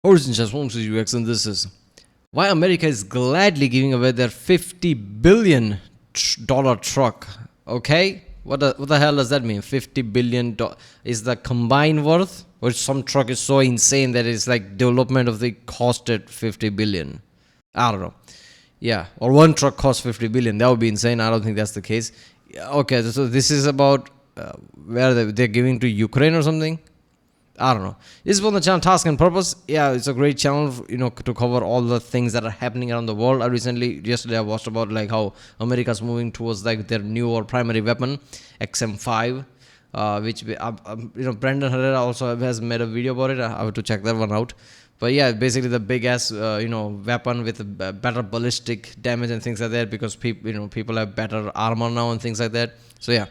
Origin just wants to UX, and this is why America is gladly giving away their $50 billion truck. Okay, what the hell does that mean? $50 billion is the combined worth, or some truck is so insane that it's like development of the costed $50 billion. I don't know. Yeah, or one truck costs $50 billion. That would be insane. I don't think that's the case. Okay, so this is about where they're giving to Ukraine or something. I don't know. This is on the channel Task and Purpose. Yeah, it's a great channel, to cover all the things that are happening around the world. Yesterday I watched about like how America's moving towards like their new or primary weapon, XM5, which Brandon Herrera also has made a video about it. I have to check that one out. But yeah, basically the big ass, weapon with a better ballistic damage and things like that, because people have better armor now and things like that. So yeah.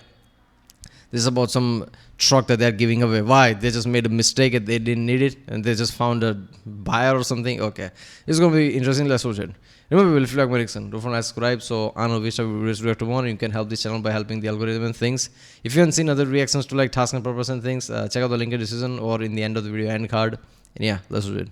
This is about some truck that they're giving away. Why? They just made a mistake and they didn't need it and they just found a buyer or something. Okay. It's going to be interesting. Let's watch it. Remember, if you like my Nixon, don't forget to subscribe so I know which type of videos to react to more. You can help this channel by helping the algorithm and things. If you haven't seen other reactions to like Task and Purpose and things, check out the link in the description or in the end of the video end card. And yeah, let's do it.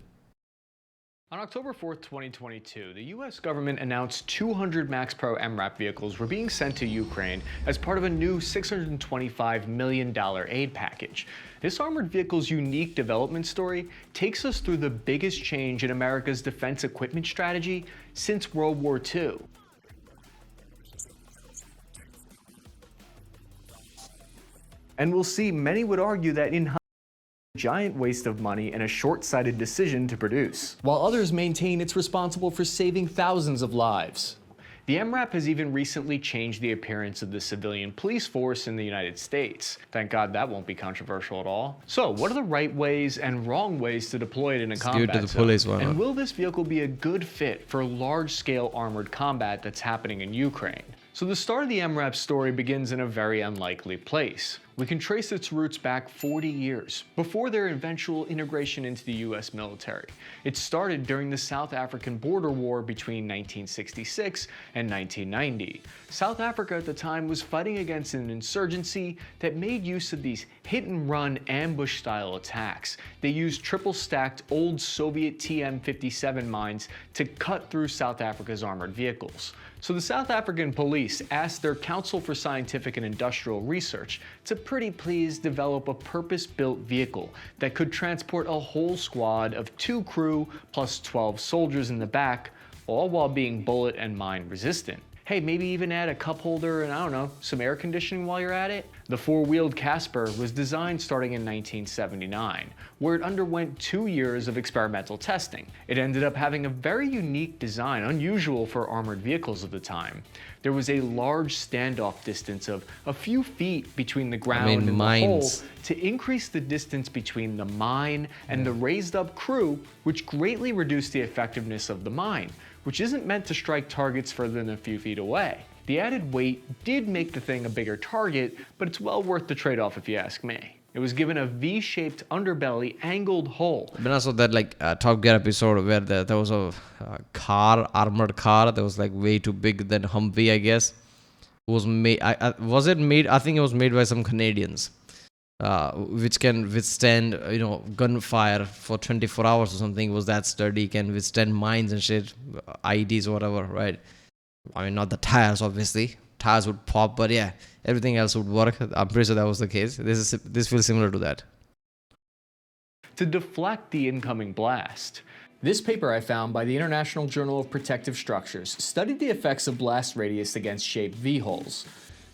On October 4th, 2022, the U.S. government announced 200 Max Pro MRAP vehicles were being sent to Ukraine as part of a new $625 million aid package. This armored vehicle's unique development story takes us through the biggest change in America's defense equipment strategy since World War II. And we'll see many would argue that in giant waste of money and a short-sighted decision to produce, while others maintain it's responsible for saving thousands of lives. The MRAP has even recently changed the appearance of the civilian police force in the United States. Thank God that won't be controversial at all. So, what are the right ways and wrong ways to deploy it in a combat zone? And will this vehicle be a good fit for large-scale armored combat that's happening in Ukraine? So the start of the MRAP story begins in a very unlikely place. We can trace its roots back 40 years, before their eventual integration into the US military. It started during the South African border war between 1966 and 1990. South Africa at the time was fighting against an insurgency that made use of these hit-and-run ambush-style attacks. They used triple-stacked old Soviet TM-57 mines to cut through South Africa's armored vehicles. So the South African police asked their Council for Scientific and Industrial Research to pretty please develop a purpose-built vehicle that could transport a whole squad of 2 crew plus 12 soldiers in the back, all while being bullet and mine resistant. Hey, maybe even add a cup holder and I don't know, some air conditioning while you're at it? The 4-wheeled Casper was designed starting in 1979, where it underwent 2 years of experimental testing. It ended up having a very unique design, unusual for armored vehicles of the time. There was a large standoff distance of a few feet between the ground and the hole to increase the distance between the mine and the raised up crew, which greatly reduced the effectiveness of the mine, which isn't meant to strike targets further than a few feet away. The added weight did make the thing a bigger target, but it's well worth the trade-off if you ask me. It was given a V-shaped underbelly angled hull. But also that Top Gear episode where there was a armored car that was like way too big than Humvee, I guess. It was made, was it made? I think it was made by some Canadians, which can withstand, gunfire for 24 hours or something. It was that sturdy, can withstand mines and shit, IEDs or whatever, right? I mean, not the tires, obviously. Tires would pop, but yeah, everything else would work. I'm pretty sure that was the case. This feels similar to that. To deflect the incoming blast. This paper I found by the International Journal of Protective Structures studied the effects of blast radius against shaped V-holes.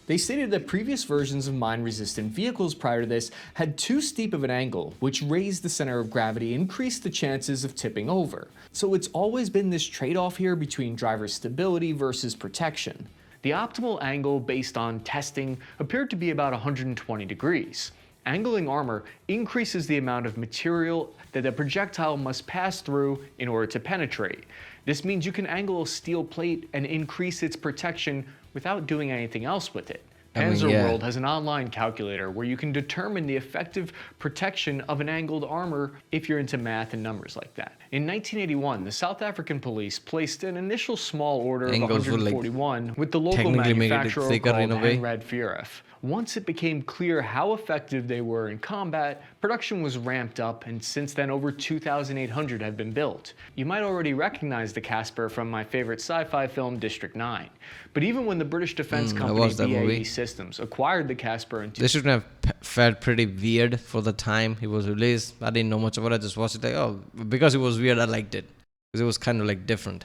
They stated that previous versions of mine-resistant vehicles prior to this had too steep of an angle, which raised the center of gravity, increased the chances of tipping over. So it's always been this trade-off here between driver stability versus protection. The optimal angle based on testing appeared to be about 120 degrees. Angling armor increases the amount of material that the projectile must pass through in order to penetrate. This means you can angle a steel plate and increase its protection without doing anything else with it. Panzerworld has an online calculator where you can determine the effective protection of an angled armor if you're into math and numbers like that. In 1981, the South African police placed an initial small order of 141 with the local manufacturer called Henrad Furef. Once it became clear how effective they were in combat, production was ramped up, and since then over 2,800 have been built. You might already recognize the Casper from my favorite sci-fi film, District 9. But even when the British defense company BAE Systems acquired the Casper in... They should have felt pretty weird for the time he was released. I didn't know much about it. I just watched it like, oh, because it was weird, I liked it. Because it was kind of like different.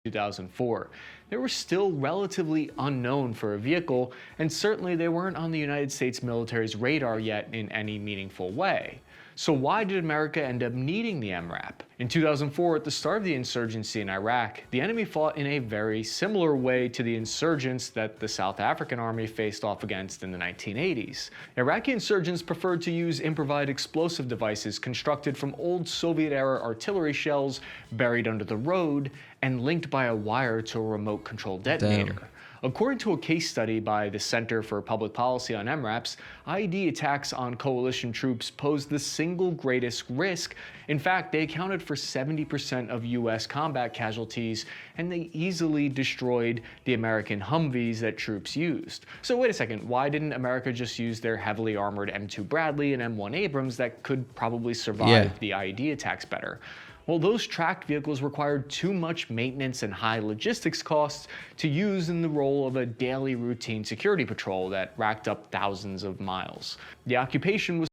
2004. They were still relatively unknown for a vehicle, and certainly they weren't on the United States military's radar yet in any meaningful way. So why did America end up needing the MRAP? In 2004, at the start of the insurgency in Iraq, the enemy fought in a very similar way to the insurgents that the South African army faced off against in the 1980s. Iraqi insurgents preferred to use improvised explosive devices constructed from old Soviet-era artillery shells buried under the road and linked by a wire to a remote-controlled detonator. Damn. According to a case study by the Center for Public Policy on MRAPs, IED attacks on coalition troops posed the single greatest risk. In fact, they accounted for 70% of US combat casualties, and they easily destroyed the American Humvees that troops used. So wait a second, why didn't America just use their heavily armored M2 Bradley and M1 Abrams that could probably survive the IED attacks better? Well, those tracked vehicles required too much maintenance and high logistics costs to use in the role of a daily routine security patrol that racked up thousands of miles. The occupation was...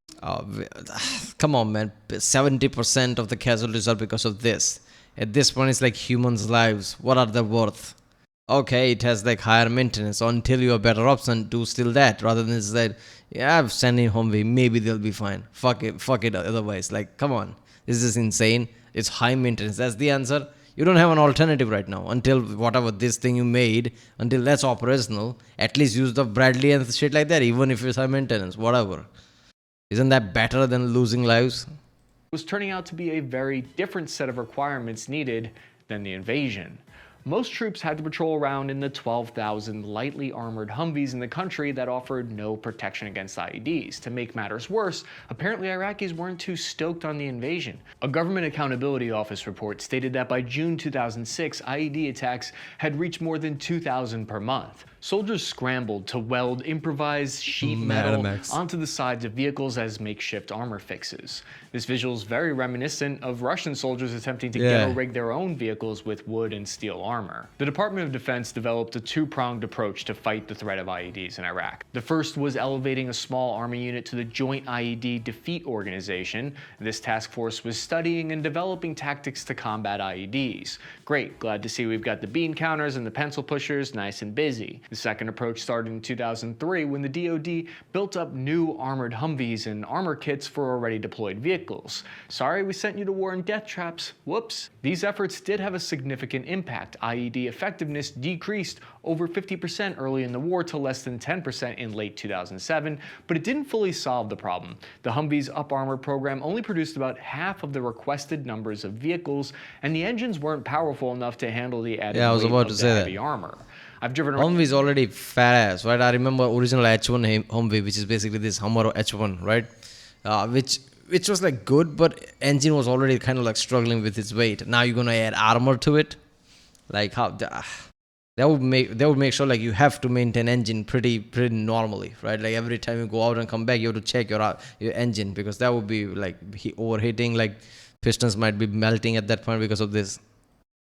Come on, man. 70% of the casualties are because of this. At this point, it's like humans' lives. What are they worth? Okay, it has like higher maintenance. Until you have better option, do still that. Rather than say, yeah, I've sent in Humvee. Maybe they'll be fine. Fuck it otherwise. Like, come on. This is insane. It's high maintenance. That's the answer. You don't have an alternative right now. Until whatever this thing you made, until that's operational, at least use the Bradley and shit like that, even if it's high maintenance, whatever. Isn't that better than losing lives? Was turning out to be a very different set of requirements needed than the invasion. Most troops had to patrol around in the 12,000 lightly armored Humvees in the country that offered no protection against IEDs. To make matters worse, apparently Iraqis weren't too stoked on the invasion. A Government Accountability Office report stated that by June 2006, IED attacks had reached more than 2,000 per month. Soldiers scrambled to weld improvised sheet metal onto the sides of vehicles as makeshift armor fixes. This visual is very reminiscent of Russian soldiers attempting to ghetto rig their own vehicles with wood and steel armor. The Department of Defense developed a two-pronged approach to fight the threat of IEDs in Iraq. The first was elevating a small army unit to the Joint IED Defeat Organization. This task force was studying and developing tactics to combat IEDs. Great, glad to see we've got the bean counters and the pencil pushers nice and busy. The second approach started in 2003 when the DoD built up new armored Humvees and armor kits for already deployed vehicles. Sorry we sent you to war in death traps. Whoops. These efforts did have a significant impact. IED effectiveness decreased over 50% early in the war to less than 10% in late 2007, but it didn't fully solve the problem. The Humvee's up armor program only produced about half of the requested numbers of vehicles, and the engines weren't powerful enough to handle the added weight of the heavy armor. I've driven around. Humvee is already fat ass, right? I remember original H1 Humvee, which is basically this Hummer H1, right? Which was like good, but engine was already kind of like struggling with its weight. Now you're gonna add armor to it, like how that would make sure like you have to maintain engine pretty normally, right? Like every time you go out and come back, you have to check your engine, because that would be like overheating, like pistons might be melting at that point because of this.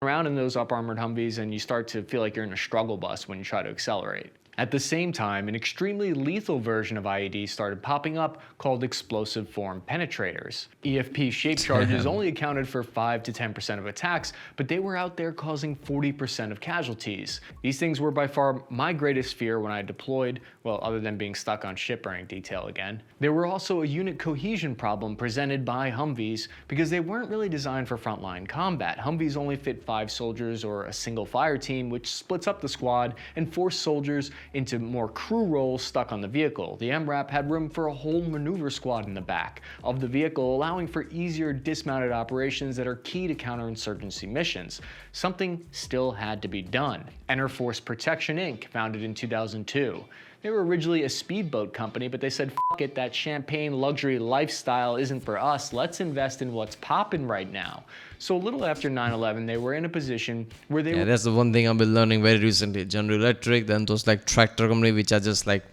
Around in those up armored Humvees and you start to feel like you're in a struggle bus when you try to accelerate. At the same time, an extremely lethal version of IED started popping up called explosive form penetrators. EFP shape charges only accounted for 5 to 10% of attacks, but they were out there causing 40% of casualties. These things were by far my greatest fear when I deployed, well, other than being stuck on shipburning detail again. They were also a unit cohesion problem presented by Humvees because they weren't really designed for frontline combat. Humvees only fit 5 soldiers or a single fire team, which splits up the squad and forced soldiers into more crew roles stuck on the vehicle. The MRAP had room for a whole maneuver squad in the back of the vehicle, allowing for easier dismounted operations that are key to counterinsurgency missions. Something still had to be done. Enter Force Protection Inc., founded in 2002. They were originally a speedboat company, but they said, "Fuck it, that champagne luxury lifestyle isn't for us. Let's invest in what's poppin' right now." So a little after 9/11, they were in a position where they Yeah, that's the one thing I've been learning very recently. General Electric, then those like tractor company, which I just like,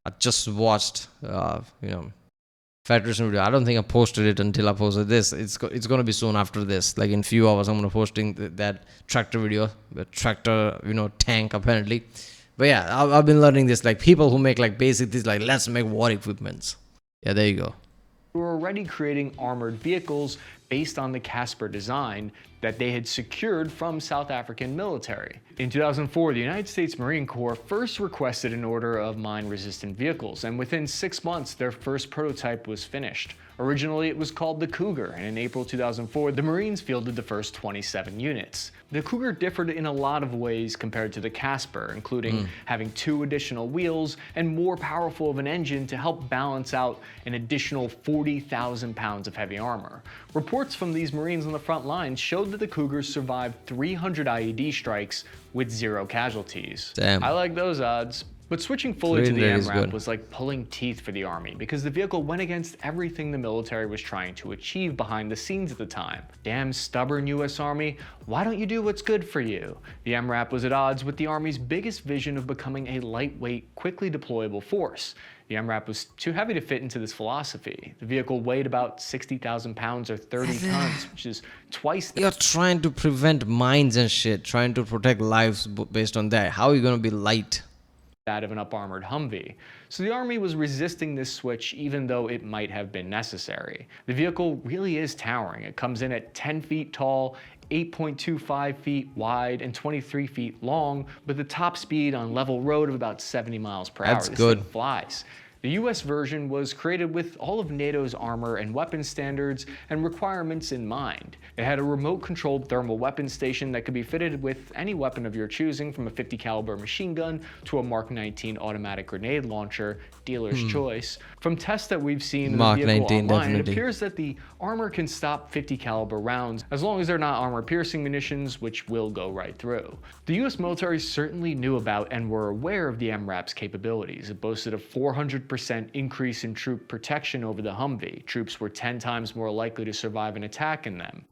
I just watched, Federation video. I don't think I posted it until I posted this. It's gonna be soon after this. Like in few hours, I'm gonna posting that tractor video, the tractor, tank apparently. But yeah, I've been learning this, like people who make like basic things, like let's make war equipments. Yeah, there you go. were already creating armored vehicles based on the Casper design that they had secured from South African military. In 2004, the United States Marine Corps first requested an order of mine-resistant vehicles, and within 6 months, their first prototype was finished. Originally, it was called the Cougar, and in April 2004, the Marines fielded the first 27 units. The Cougar differed in a lot of ways compared to the Casper, including having 2 additional wheels and more powerful of an engine to help balance out an additional 40,000 pounds of heavy armor. Reports from these Marines on the front lines showed that the Cougars survived 300 IED strikes with 0 casualties. Damn. I like those odds. But switching fully to the 300 is MRAP good. was like pulling teeth for the Army, because the vehicle went against everything the military was trying to achieve behind the scenes at the time. Damn stubborn US Army, why don't you do what's good for you? The MRAP was at odds with the Army's biggest vision of becoming a lightweight, quickly deployable force. The MRAP was too heavy to fit into this philosophy. The vehicle weighed about 60,000 pounds or 30 tons, which is twice You're trying to prevent mines and shit, trying to protect lives based on that. How are you gonna be light? that of an up-armored Humvee. So the Army was resisting this switch even though it might have been necessary. The vehicle really is towering. It comes in at 10 feet tall, 8.25 feet wide, and 23 feet long, with a top speed on level road of about 70 miles per hour. That's This good. thing flies. The US version was created with all of NATO's armor and weapons standards and requirements in mind. It had a remote-controlled thermal weapons station that could be fitted with any weapon of your choosing, from a 50 caliber machine gun to a Mark 19 automatic grenade launcher, dealer's choice. From tests that we've seen in the Mark vehicle 19, online, definitely. it appears that the armor can stop 50 caliber rounds as long as they're not armor-piercing munitions, which will go right through. The US military certainly knew about and were aware of the MRAP's capabilities. It boasted a 400% increase in troop protection over the Humvee. Troops were 10 times more likely to survive an attack in them.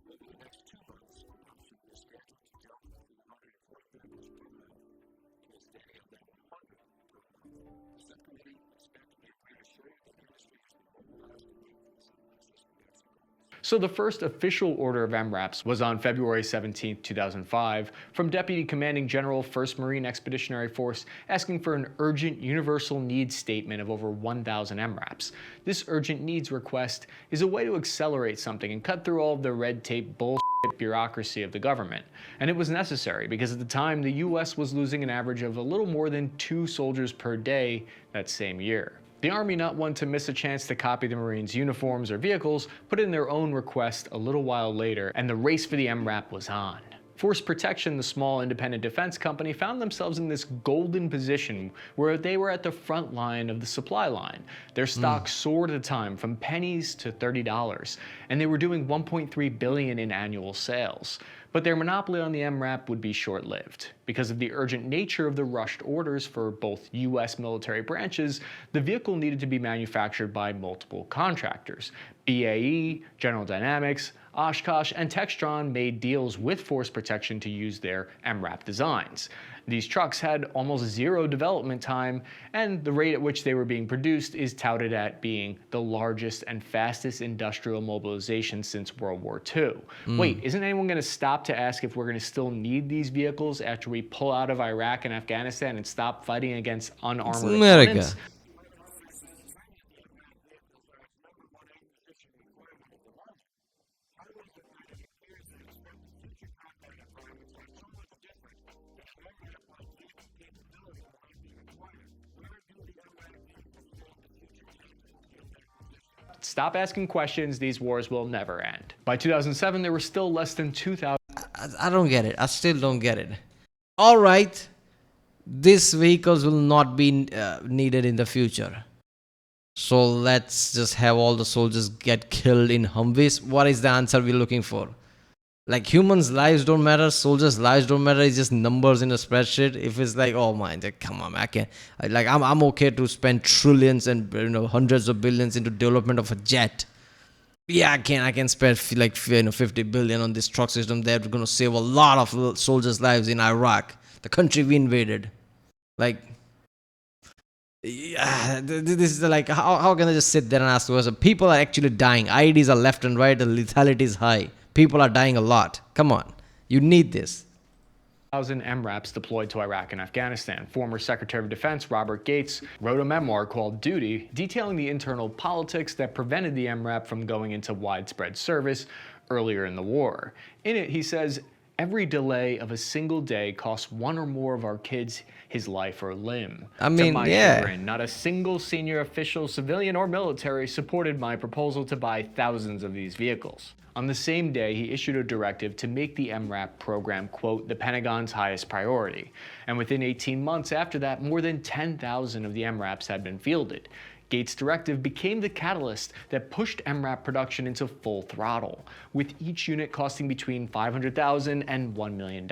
So the first official order of MRAPs was on February 17, 2005, from Deputy Commanding General 1st Marine Expeditionary Force, asking for an urgent universal needs statement of over 1,000 MRAPs. This urgent needs request is a way to accelerate something and cut through all of the red tape bullshit bureaucracy of the government. And it was necessary because at the time the US was losing an average of a little more than 2 soldiers per day that same year. The Army, not one to miss a chance to copy the Marines' uniforms or vehicles, put in their own request a little while later, and the race for the MRAP was on. Force Protection, the small independent defense company, found themselves in this golden position where they were at the front line of the supply line. Their stock soared at the time from pennies to $30, and they were doing $1.3 billion in annual sales. But their monopoly on the MRAP would be short-lived. Because of the urgent nature of the rushed orders for both US military branches, the vehicle needed to be manufactured by multiple contractors. BAE, General Dynamics, Oshkosh, and Textron made deals with Force Protection to use their MRAP designs. These trucks had almost 0 development time, and the rate at which they were being produced is touted at being the largest and fastest industrial mobilization since World War II. Wait, isn't anyone going to stop to ask if we're going to still need these vehicles after we pull out of Iraq and Afghanistan and stop fighting against unarmored America. opponents? Stop asking questions, these wars will never end. By 2007, there were still less than 2,000 I don't get it. I still don't get it. All right, these vehicles will not be needed in the future. So let's just have all the soldiers get killed in Humvees. What is the answer we're looking for? Like humans' lives don't matter, soldiers' lives don't matter. It's just numbers in a spreadsheet. If it's like, oh my, come on, I can't. I'm okay to spend trillions and hundreds of billions into development of a jet. Yeah, I can spend 50 billion on this truck system. They're going to save a lot of soldiers' lives in Iraq, the country we invaded. Like, yeah, this is like, how can I just sit there and ask the question? People are actually dying. IEDs are left and right. The lethality is high. People are dying a lot. Come on, you need this. 1,000 MRAPs deployed to Iraq and Afghanistan. Former Secretary of Defense Robert Gates wrote a memoir called Duty, detailing the internal politics that prevented the MRAP from going into widespread service earlier in the war. In it, he says, every delay of a single day costs one or more of our kids his life or limb. I mean, to my yeah. chagrin, not a single senior official, civilian or military, supported my proposal to buy thousands of these vehicles. On the same day, he issued a directive to make the MRAP program, quote, the Pentagon's highest priority. And within 18 months after that, more than 10,000 of the MRAPs had been fielded. Gates' directive became the catalyst that pushed MRAP production into full throttle, with each unit costing between $500,000 and $1 million.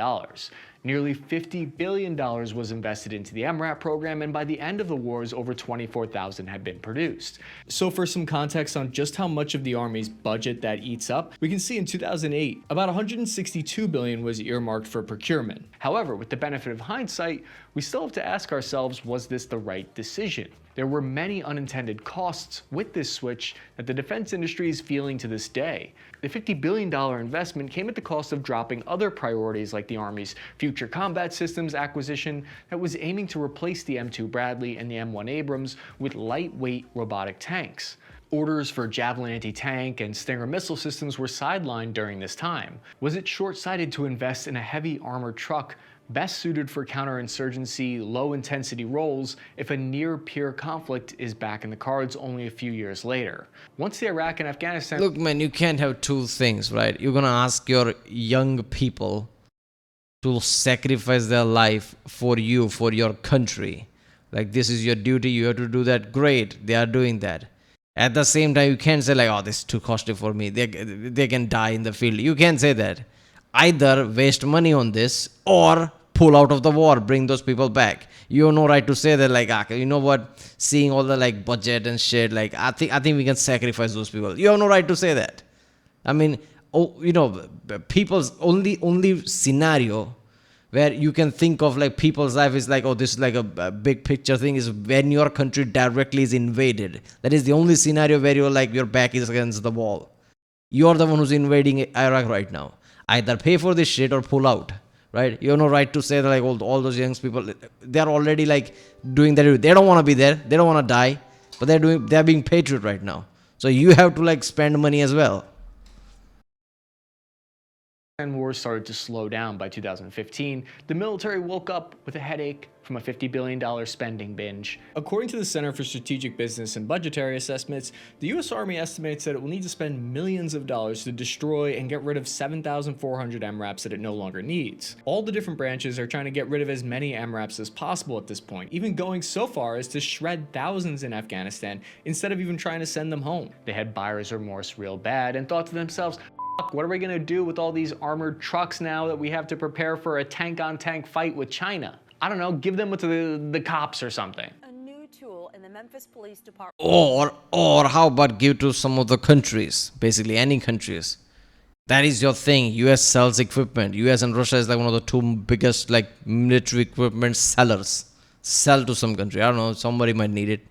Nearly $50 billion was invested into the MRAP program, and by the end of the wars, over 24,000 had been produced. So for some context on just how much of the Army's budget that eats up, we can see in 2008, about $162 billion was earmarked for procurement. However, with the benefit of hindsight, we still have to ask ourselves, was this the right decision? There were many unintended costs with this switch that the defense industry is feeling to this day. The $50 billion investment came at the cost of dropping other priorities like the Army's Future Combat Systems acquisition that was aiming to replace the M2 Bradley and the M1 Abrams with lightweight robotic tanks. Orders for Javelin anti-tank and Stinger missile systems were sidelined during this time. Was it short-sighted to invest in a heavy armored truck best suited for counterinsurgency, low-intensity roles if a near-peer conflict is back in the cards only a few years later? Once the Iraq and Afghanistan... Look, man, you can't have two things, right? You're going to ask your young people to sacrifice their life for you, for your country. Like, this is your duty, you have to do that. Great, they are doing that. At the same time, you can't say like, oh, this is too costly for me. They can die in the field. You can't say that. Either waste money on this or pull out of the war, bring those people back. You have no right to say that, like, you know what, seeing all the like budget and shit, like I think we can sacrifice those people. You have no right to say that. I mean, people's only scenario where you can think of like people's life is like, oh, this is like a big picture thing, is when your country directly is invaded. That is the only scenario where you're like, your back is against the wall. You're the one who's invading Iraq right now. Either pay for this shit or pull out, right? You have no right to say that like all those young people, they're already like doing that. They don't want to be there. They don't want to die, but they're being patriot right now. So you have to like spend money as well. Wars started to slow down by 2015, the military woke up with a headache from a $50 billion spending binge. According to the Center for Strategic Business and Budgetary Assessments, the U.S. Army estimates that it will need to spend millions of dollars to destroy and get rid of 7,400 MRAPs that it no longer needs. All the different branches are trying to get rid of as many MRAPs as possible at this point, even going so far as to shred thousands in Afghanistan instead of even trying to send them home. They had buyer's remorse real bad and thought to themselves, what are we going to do with all these armored trucks now that we have to prepare for a tank-on-tank fight with China? I don't know, give them to the cops or something. A new tool in the Memphis Police Department. Or how about give to some of the countries, basically any countries. That is your thing. US sells equipment. US and Russia is like one of the two biggest like military equipment sellers. Sell to some country. I don't know, somebody might need it.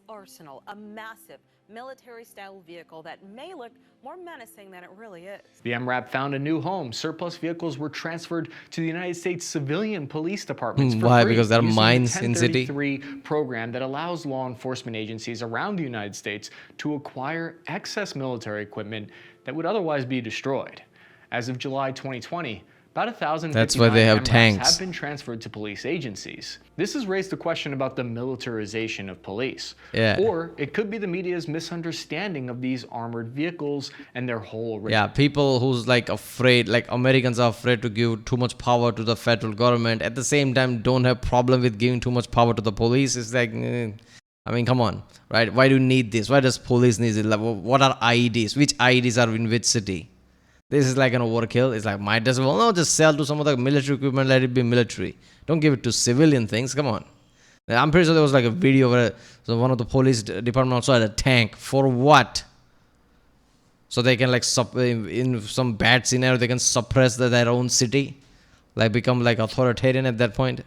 Arsenal, a massive military-style vehicle that may look more menacing than it really is. The MRAP found a new home. Surplus vehicles were transferred to the United States civilian police departments for Why? free, Because there are using mines the in city? 1033 program that allows law enforcement agencies around the United States to acquire excess military equipment that would otherwise be destroyed. As of July 2020, About 1,059 That's why they have MRAPs tanks. have been transferred to police agencies. This has raised the question about the militarization of police. Yeah. Or it could be the media's misunderstanding of these armored vehicles and their whole Yeah, people who's like afraid, like Americans are afraid to give too much power to the federal government. At the same time, don't have problem with giving too much power to the police. It's like, I mean, come on, right? Why do you need this? Why does police need it? Like, what are IEDs? Which IEDs are in which city? This is like an overkill. It's like, might as well, no, just sell to some of the military equipment, let it be military. Don't give it to civilian things. Come on. I'm pretty sure there was like a video where one of the police department also had a tank. For what? So they can like, in some bad scenario, they can suppress their own city. Like become like authoritarian at that point.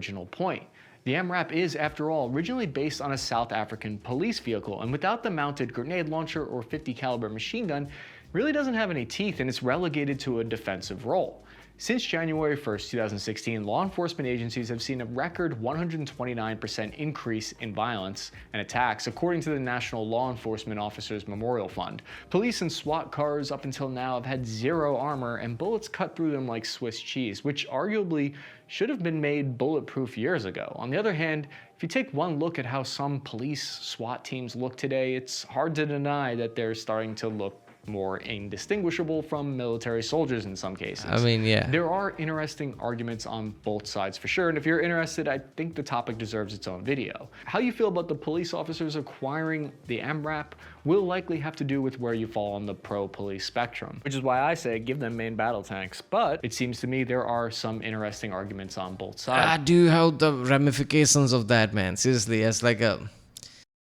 Original point. The MRAP is, after all, originally based on a South African police vehicle, and without the mounted grenade launcher or 50 caliber machine gun, really doesn't have any teeth, and it's relegated to a defensive role. Since January 1st, 2016, law enforcement agencies have seen a record 129% increase in violence and attacks, according to the National Law Enforcement Officers Memorial Fund. Police and SWAT cars up until now have had zero armor and bullets cut through them like Swiss cheese, which arguably should have been made bulletproof years ago. On the other hand, if you take one look at how some police SWAT teams look today, it's hard to deny that they're starting to look more indistinguishable from military soldiers in some cases. I mean, yeah. There are interesting arguments on both sides for sure, and if you're interested, I think the topic deserves its own video. How you feel about the police officers acquiring the MRAP will likely have to do with where you fall on the pro-police spectrum, which is why I say give them main battle tanks, but it seems to me there are some interesting arguments on both sides. Do you have the ramifications of that, man? Seriously, as like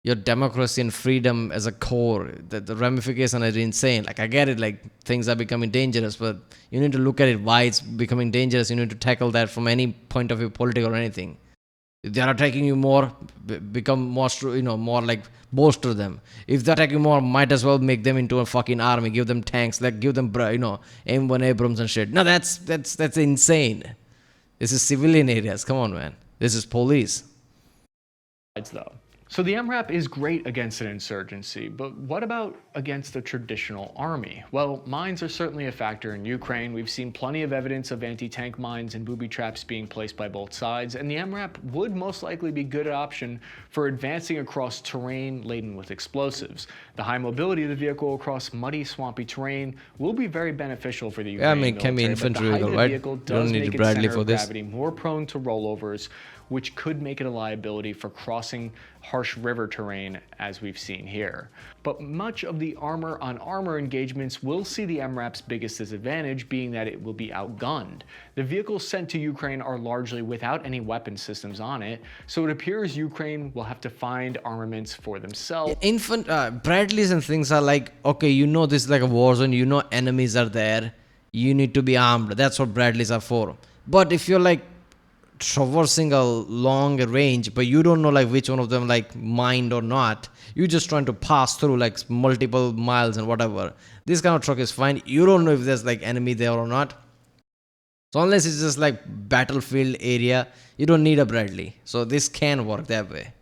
your democracy and freedom as a core, the ramifications are insane. Like, I get it, like, things are becoming dangerous, but you need to look at it, why it's becoming dangerous. You need to tackle that from any point of view, political or anything. If they are attacking you more, become more, more like, bolster them. If they're attacking more, might as well make them into a fucking army, give them tanks, like, give them, M1 Abrams and shit. No, that's insane. This is civilian areas. Come on, man. This is police. Though. So the MRAP is great against an insurgency, but what about against a traditional army? Well, mines are certainly a factor in Ukraine. We've seen plenty of evidence of anti-tank mines and booby traps being placed by both sides, and the MRAP would most likely be a good option for advancing across terrain laden with explosives. The high mobility of the vehicle across muddy, swampy terrain will be very beneficial for the Ukrainian military, can be infantry vehicle, right? Vehicle You don't does need make to its Bradley center for of this. gravity more prone to rollovers, which could make it a liability for crossing harsh river terrain, as we've seen here. But much of the armor-on-armor engagements will see the MRAP's biggest disadvantage being that it will be outgunned. The vehicles sent to Ukraine are largely without any weapon systems on it, so it appears Ukraine will have to find armaments for themselves. Bradleys and things are like, okay, this is like a war zone, enemies are there, you need to be armed. That's what Bradleys are for. But if you're like traversing a long range, but you don't know like which one of them like mined or not, you're just trying to pass through like multiple miles and whatever, this kind of truck is fine. You don't know if there's like enemy there or not. So unless it's just like battlefield area, you don't need a Bradley. So this can work that way.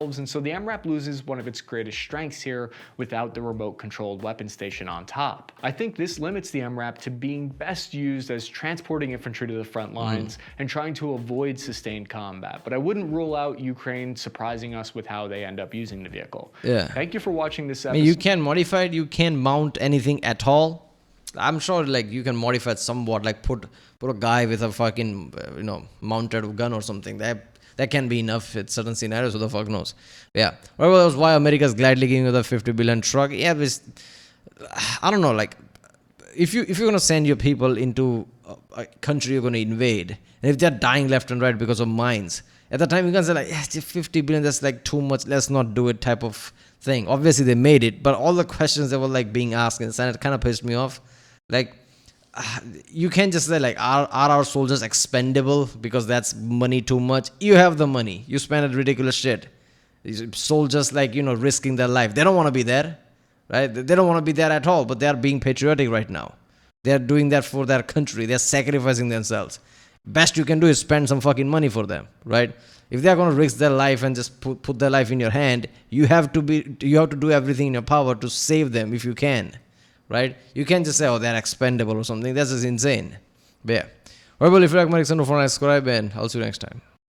And so the MRAP loses one of its greatest strengths here without the remote controlled weapon station on top. I think this limits the MRAP to being best used as transporting infantry to the front lines and trying to avoid sustained combat. But I wouldn't rule out Ukraine surprising us with how they end up using the vehicle. Yeah. Thank you for watching this episode. I mean, you can modify it, you can mount anything at all. I'm sure like you can modify it somewhat, like put a guy with a fucking mounted gun or something. That can be enough in certain scenarios, who the fuck knows. Yeah. Well, that was why America's gladly giving you the 50 billion truck. Yeah, I don't know, like, if you're going to send your people into a country you're going to invade, and if they're dying left and right because of mines, at the time you can say like, yeah, 50 billion, that's like too much, let's not do it type of thing. Obviously they made it, but all the questions that were like being asked in the Senate kind of pissed me off. Like, you can't just say like, are our soldiers expendable because that's money too much? You have the money, you spend on ridiculous shit. These soldiers like risking their life, they don't want to be there, right? They don't want to be there at all, but they are being patriotic right now. They are doing that for their country. They're sacrificing themselves. Best you can do is spend some fucking money for them, right? If they are going to risk their life and just put their life in your hand, you have to do everything in your power to save them if you can. Right? You can't just say, oh, they're expendable or something. That's just insane. But yeah. Well, if you like my reaction, don't forget to subscribe, and I'll see you next time.